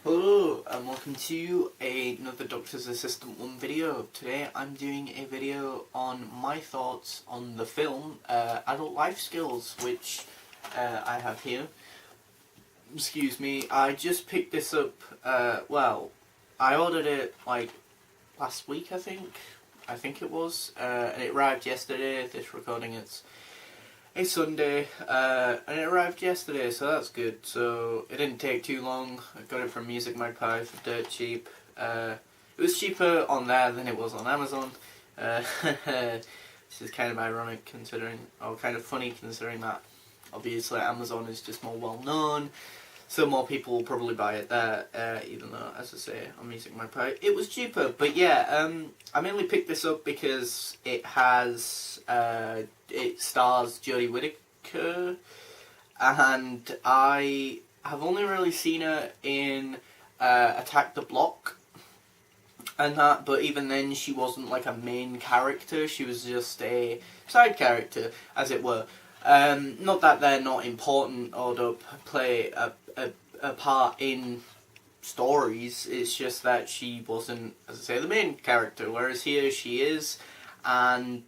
Hello and welcome to another Doctor's Assistant 1 video. Today I'm doing a video on my thoughts on the film Adult Life Skills, which I have here. Excuse me, I just picked this up, I ordered it like last week I think it was, and it arrived yesterday. This recording it's Sunday, and it arrived yesterday, so that's good. So it didn't take too long. I got it from Music Magpie for dirt cheap. It was cheaper on there than it was on Amazon. This is kind of ironic considering, or kind of funny considering that obviously Amazon is just more well known, so more people will probably buy it there, even though, as I say, on Music Magpie it was cheaper. But yeah, I mainly picked this up because it has, it stars Jodie Whittaker, and I have only really seen her in Attack the Block and that, but even then she wasn't like a main character, she was just a side character, as it were. Not that they're not important or don't play a part in stories, it's just that she wasn't, as I say, the main character, whereas here she is. And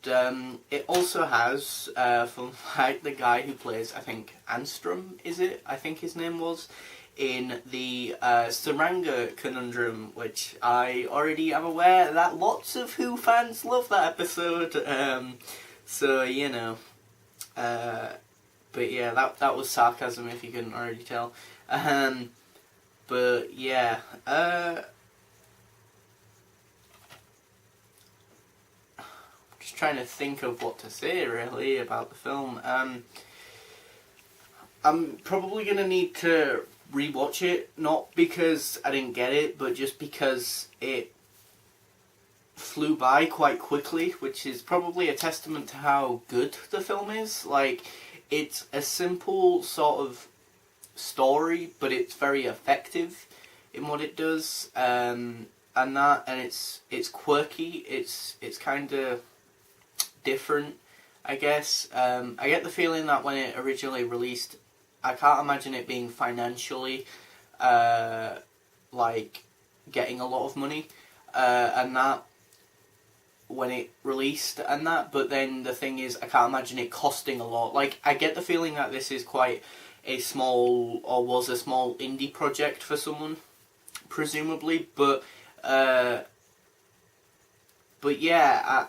it also has, from like the guy who plays, I think, Anstrom, is it? I think his name was, in the Saranga Conundrum, which I already am aware that lots of Who fans love that episode, so, you know. But yeah, that was sarcasm if you couldn't already tell. But yeah, just trying to think of what to say really about the film. I'm probably going to need to rewatch it, not because I didn't get it, but just because it flew by quite quickly, which is probably a testament to how good the film is. Like, it's a simple sort of story, but it's very effective in what it does, and it's quirky. It's kind of different, I guess. I get the feeling that when it originally released, I can't imagine it being financially like getting a lot of money, and that when it released and that, but then the thing is, I can't imagine it costing a lot. Like, I get the feeling that this is quite a small, or was a small indie project for someone, presumably, but yeah,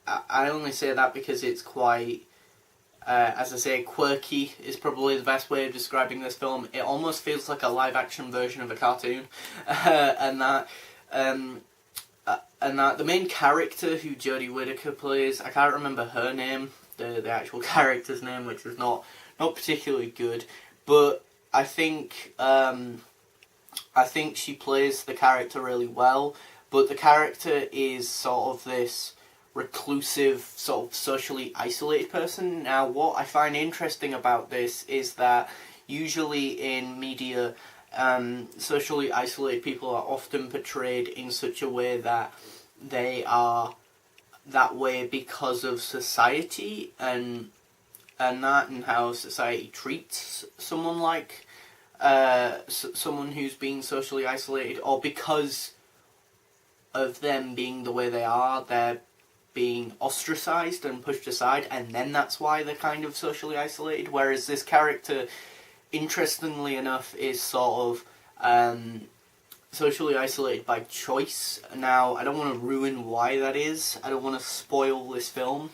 I only say that because it's quite, as I say, quirky is probably the best way of describing this film. It almost feels like a live-action version of a cartoon, and that the main character who Jodie Whittaker plays, I can't remember her name, the actual character's name, which is not particularly good, but I think she plays the character really well. But the character is sort of this reclusive, sort of socially isolated person. Now, what I find interesting about this is that usually in media, socially isolated people are often portrayed in such a way that they are that way because of society and that, and how society treats someone like someone who's being socially isolated, or because of them being the way they are, they're being ostracized and pushed aside, and then that's why they're kind of socially isolated. Whereas this character, interestingly enough, is sort of socially isolated by choice. Now, I don't want to ruin why that is. I don't want to spoil this film,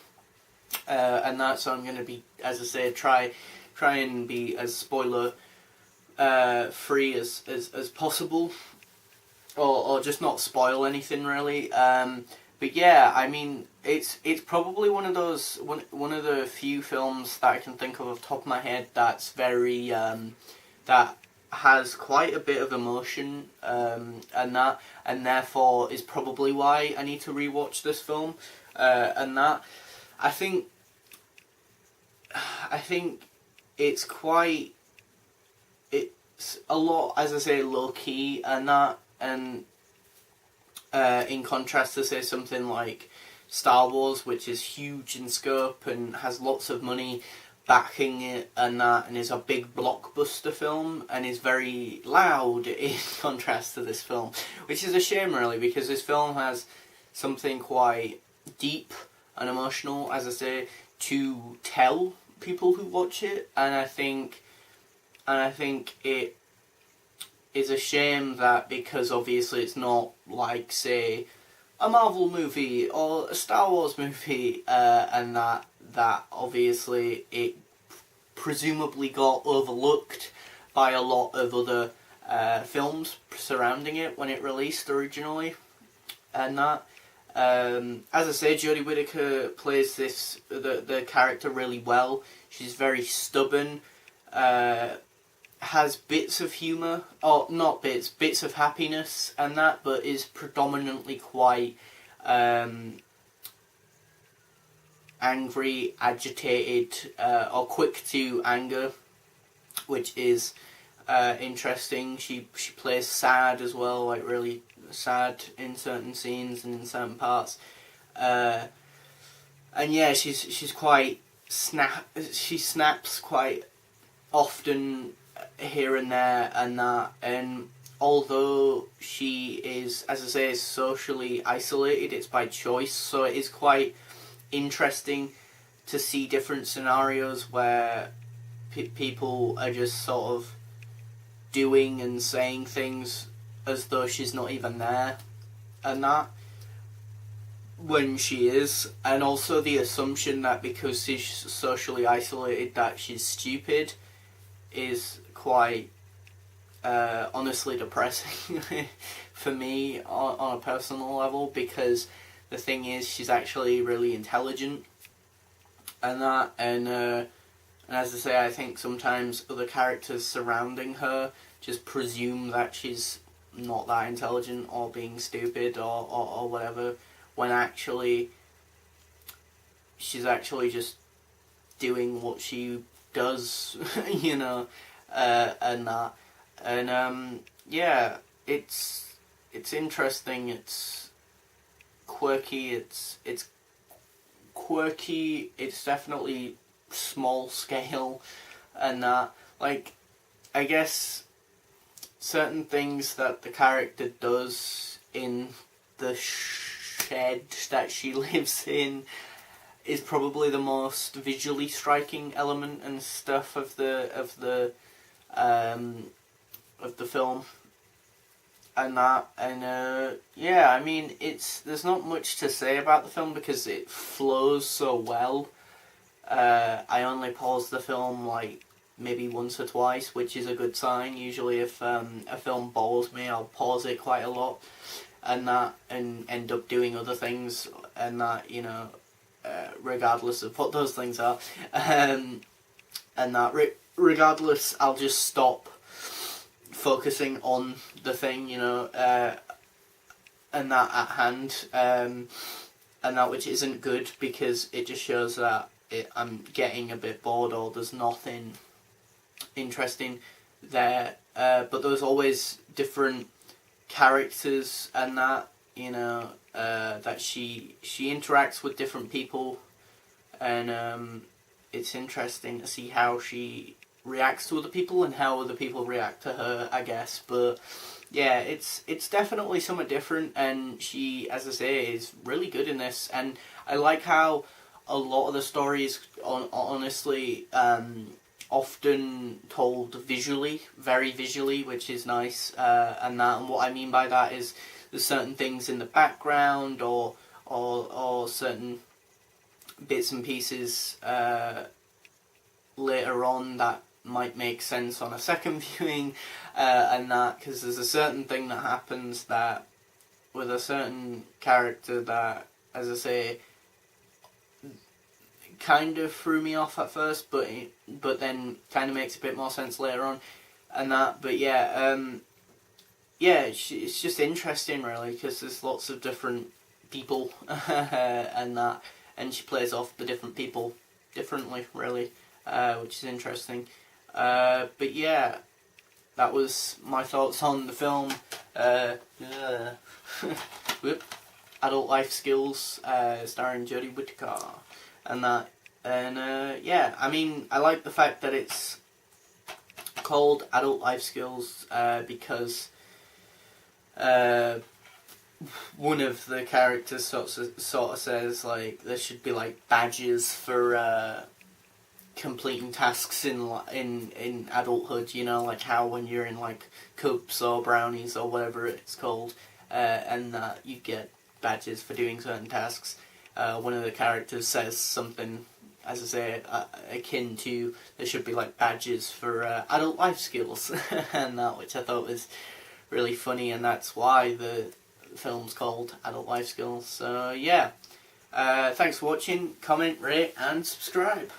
and that, so I'm going to be, as I say, try and be as spoiler free as possible, or just not spoil anything really. But yeah, I mean, it's probably one of the few films that I can think of off the top of my head that's very that has quite a bit of emotion, and therefore is probably why I need to rewatch this film, and that I think it's quite, it's a lot, as I say, low key, and that, and in contrast to, say, something like Star Wars, which is huge in scope and has lots of money, backing it and that, and is a big blockbuster film and is very loud in contrast to this film, which is a shame really, because this film has something quite deep and emotional, as I say, to tell people who watch it, and I think it is a shame that, because obviously it's not like, say, a Marvel movie or a Star Wars movie, and that obviously it presumably got overlooked by a lot of other films surrounding it when it released originally, and that. As I say, Jodie Whittaker plays the character really well. She's very stubborn, has bits of humour, or not bits of happiness and that, but is predominantly quite angry, agitated, or quick to anger, which is interesting. She plays sad as well, like really sad in certain scenes and in certain parts, and yeah, she's quite she snaps quite often here and there and that, and although she is, as I say, socially isolated, it's by choice, so it is quite interesting to see different scenarios where people are just sort of doing and saying things as though she's not even there, and that, when she is, and also the assumption that because she's socially isolated that she's stupid is quite honestly depressing for me on a personal level, because the thing is, she's actually really intelligent and that, and as I say, I think sometimes other characters surrounding her just presume that she's not that intelligent or being stupid or whatever, when actually she's actually just doing what she does, you know, and that, and yeah, it's interesting, it's quirky, it's quirky, it's definitely small scale, and that, like, I guess certain things that the character does in the shed that she lives in is probably the most visually striking element and stuff of the film, and that, and yeah, I mean, there's not much to say about the film because it flows so well. I only paused the film like maybe once or twice, which is a good sign. Usually if a film bores me, I'll pause it quite a lot and that, and end up doing other things and that, you know, regardless of what those things are, and that regardless, I'll just stop focusing on the thing, you know, and that at hand, and that, which isn't good because it just shows that I'm getting a bit bored or there's nothing interesting there, but there's always different characters and that, you know, that she interacts with different people, and it's interesting to see how she reacts to other people and how other people react to her, I guess. But yeah, it's definitely somewhat different, and she, as I say, is really good in this, and I like how a lot of the story is honestly often told visually, very visually, which is nice, and what I mean by that is there's certain things in the background or certain bits and pieces later on that might make sense on a second viewing, and that, because there's a certain thing that happens that with a certain character that, as I say, kind of threw me off at first, but then kind of makes a bit more sense later on, and that. But yeah, yeah, it's just interesting really, because there's lots of different people and that, and she plays off the different people differently really, which is interesting. But yeah, that was my thoughts on the film. Adult Life Skills, starring Jodie Whittaker, and that. And yeah, I mean, I like the fact that it's called Adult Life Skills because one of the characters sort of says like there should be like badges for completing tasks in adulthood. You know, like how when you're in like Cubs or Brownies or whatever it's called, and you get badges for doing certain tasks. One of the characters says something, as I say, akin to there should be like badges for adult life skills, and that, which I thought was really funny, and that's why the film's called Adult Life Skills. So yeah, thanks for watching, comment, rate and subscribe.